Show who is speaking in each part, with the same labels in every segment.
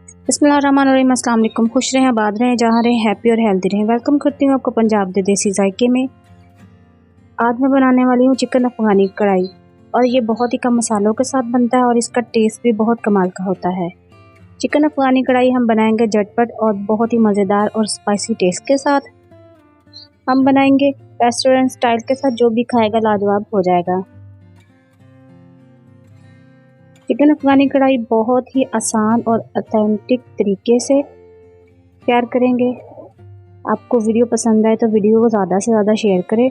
Speaker 1: बिस्मिल्लाहिर्रहमानिर्रहीम। अस्सलाम वालेकुम। खुश रहें, आबाद रहें, जहाँ रहें, हैप्पी और हेल्दी रहें। वेलकम करती हूँ आपको पंजाब दे देसी जायके में। आज मैं बनाने वाली हूँ चिकन अफगानी कढ़ाई, और ये बहुत ही कम मसालों के साथ बनता है और इसका टेस्ट भी बहुत कमाल का होता है। चिकन अफगानी कढ़ाई हम बनाएंगे झटपट और बहुत ही मज़ेदार और स्पाइसी टेस्ट के साथ। हम बनाएंगे रेस्टोरेंट स्टाइल के साथ, जो भी खाएगा लाजवाब हो जाएगा। चिकन अफगानी कढ़ाई बहुत ही आसान और ऑथेंटिक तरीके से तैयार करेंगे। आपको वीडियो पसंद आए तो वीडियो को ज़्यादा से ज़्यादा शेयर करें,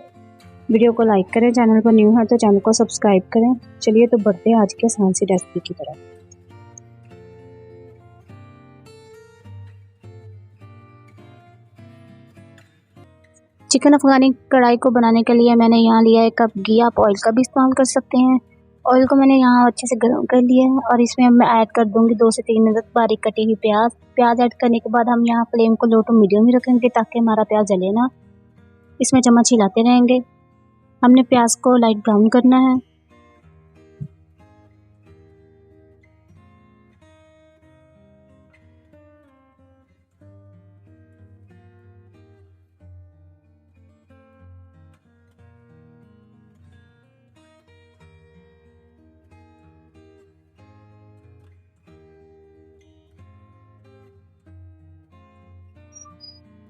Speaker 1: वीडियो को लाइक करें, चैनल पर न्यू है तो चैनल को सब्सक्राइब करें। चलिए तो बढ़ते हैं आज के आसान सी रेसिपी की तरफ। चिकन अफगानी कढ़ाई को बनाने के लिए मैंने यहाँ लिया है कप घी। आप ऑयल का भी इस्तेमाल कर सकते हैं। ऑयल को मैंने यहाँ अच्छे से गर्म कर लिया है और इसमें मैं ऐड कर दूंगी 2 से 3 अदद बारीक कटी हुई प्याज ऐड करने के बाद हम यहाँ फ्लेम को लो टू मीडियम ही रखेंगे ताकि हमारा प्याज जले ना। इसमें चम्मच हिलाते रहेंगे। हमने प्याज को लाइट ब्राउन करना है।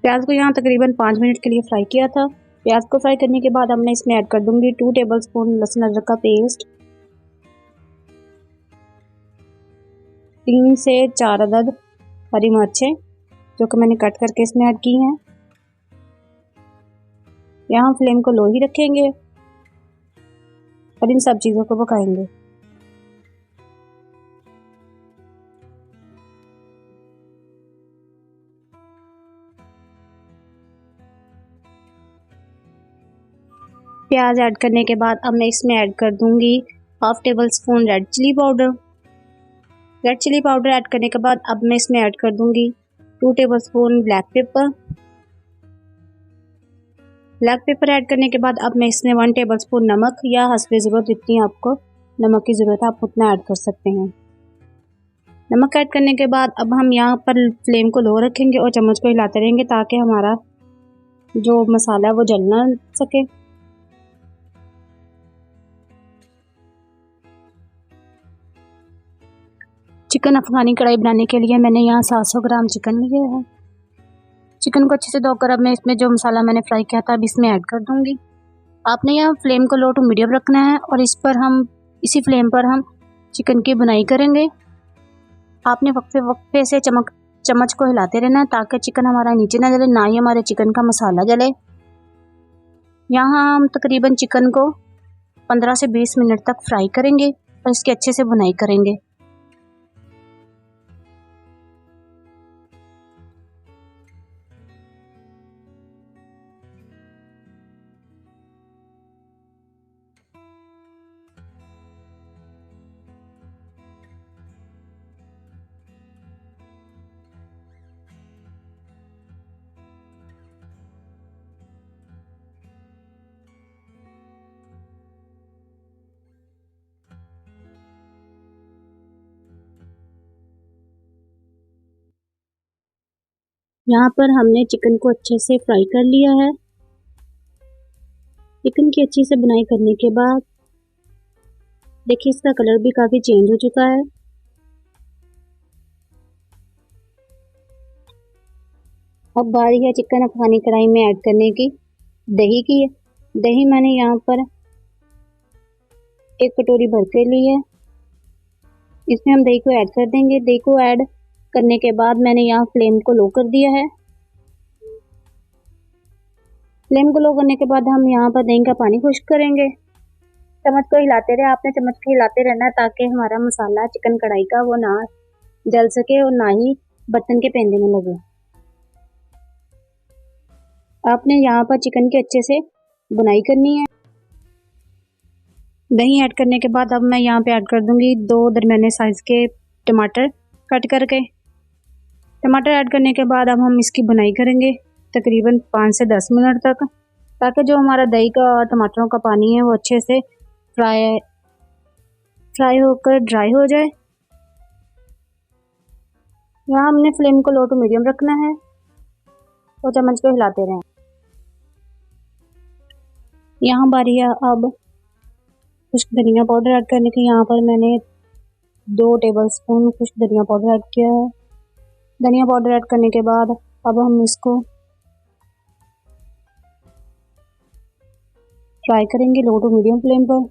Speaker 1: प्याज को यहाँ तकरीबन 5 मिनट के लिए फ्राई किया था। प्याज को फ्राई करने के बाद हमने इसमें ऐड कर दूंगी 2 टेबलस्पून लहसुन अदरक का पेस्ट, 3 से 4 अदद हरी मिर्चें जो कि मैंने कट करके इसमें ऐड की हैं। यहाँ फ्लेम को लो ही रखेंगे और इन सब चीज़ों को पकाएंगे। प्याज ऐड करने के बाद अब मैं इसमें ऐड कर दूंगी 1/2 tablespoon red chilli powder. Red chilli powder add करने के बाद अब मैं इसमें ऐड कर दूंगी 2 tablespoon black pepper. Black pepper add करने के बाद अब मैं इसमें 1 टेबलस्पून नमक, या हस्बे ज़रूरत जितनी आपको नमक की ज़रूरत है आप उतना ऐड कर सकते हैं। नमक ऐड करने के बाद अब हम यहाँ पर फ्लेम को लो रखेंगे और चम्मच को हिलाते रहेंगे ताकि हमारा जो मसाला है वो जल ना सके। चिकन अफगानी कढ़ाई बनाने के लिए मैंने यहाँ 700 ग्राम चिकन लिया है। चिकन को अच्छे से धोकर अब मैं इसमें जो मसाला मैंने फ्राई किया था अब इसमें ऐड कर दूंगी। आपने यहाँ फ्लेम को लो टू मीडियम रखना है और इसी फ्लेम पर हम चिकन की बुनाई करेंगे। आपने वक्फे से चम्मच को हिलाते रहना है ताकि चिकन हमारा नीचे ना जले, ना ही हमारे चिकन का मसाला जले। यहाँ हम तकरीबन चिकन को 15 से 20 मिनट तक फ्राई करेंगे और इसकी अच्छे से बुनाई करेंगे। यहाँ पर हमने चिकन को अच्छे से फ्राई कर लिया है। चिकन की अच्छी से बुनाई करने के बाद देखिए इसका कलर भी काफ़ी चेंज हो चुका है। अब बारी है चिकन अफगानी कढ़ाई में ऐड करने की दही की। दही मैंने यहाँ पर 1 कटोरी भर के ली है। इसमें हम दही को ऐड कर देंगे। दही को ऐड करने के बाद मैंने यहाँ फ्लेम को लो कर दिया है। फ्लेम को लो करने के बाद हम यहाँ पर दही का पानी खुश्क करेंगे। चम्मच को हिलाते रहे, आपने चम्मच को हिलाते रहना है ताकि हमारा मसाला चिकन कढ़ाई का वो ना जल सके और ना ही बर्तन के पेंदे में लगे। आपने यहाँ पर चिकन की अच्छे से बुनाई करनी है। दही ऐड करने के बाद अब मैं यहाँ पे ऐड कर दूंगी 2 दरमियाने साइज़ के टमाटर कट करके। टमाटर ऐड करने के बाद अब हम इसकी बुनाई करेंगे तकरीबन 5 से 10 मिनट तक, ताकि जो हमारा दही का और टमाटरों का पानी है वो अच्छे से फ्राई होकर ड्राई हो जाए। यहाँ हमने फ्लेम को लो टू मीडियम रखना है और चम्मच को हिलाते रहें। यहाँ बारी है अब खुश्क धनिया पाउडर ऐड करने की। यहाँ पर मैंने 2 टेबलस्पून खुश्क धनिया पाउडर ऐड किया है। धनिया पाउडर ऐड करने के बाद अब हम इसको फ्राई करेंगे लो टू मीडियम फ्लेम पर।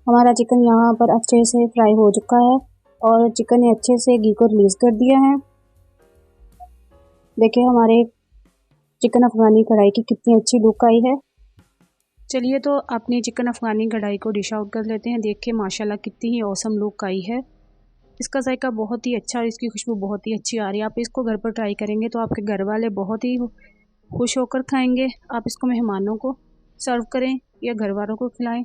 Speaker 1: हमारा चिकन यहाँ पर अच्छे से फ्राई हो चुका है और चिकन ने अच्छे से घी को रिलीज़ कर दिया है। देखिए हमारे चिकन अफ़गानी कढ़ाई की कितनी अच्छी लुक आई है। चलिए तो अपनी चिकन अफ़गानी कढ़ाई को डिश आउट कर लेते हैं। देखिए माशाल्लाह कितनी ही औसम लुक आई है। इसका जायका बहुत ही अच्छा और इसकी खुशबू बहुत ही अच्छी आ रही है। आप इसको घर पर ट्राई करेंगे तो आपके घर वाले बहुत ही खुश होकर खाएंगे। आप इसको मेहमानों को सर्व करें या घर वालों को खिलाएं।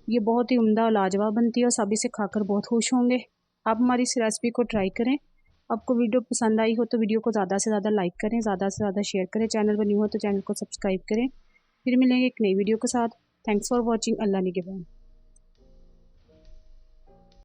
Speaker 1: ये बहुत ही उम्दा और लाजवाब बनती है और सभी से खाकर बहुत खुश होंगे। आप हमारी इस रेसिपी को ट्राई करें। आपको वीडियो पसंद आई हो तो वीडियो को ज़्यादा से ज़्यादा लाइक करें, ज़्यादा से ज़्यादा शेयर करें। चैनल पर न्यू हो तो चैनल को सब्सक्राइब करें। फिर मिलेंगे एक नई वीडियो के साथ। Thanks for watching. अल्लाह निगहबान।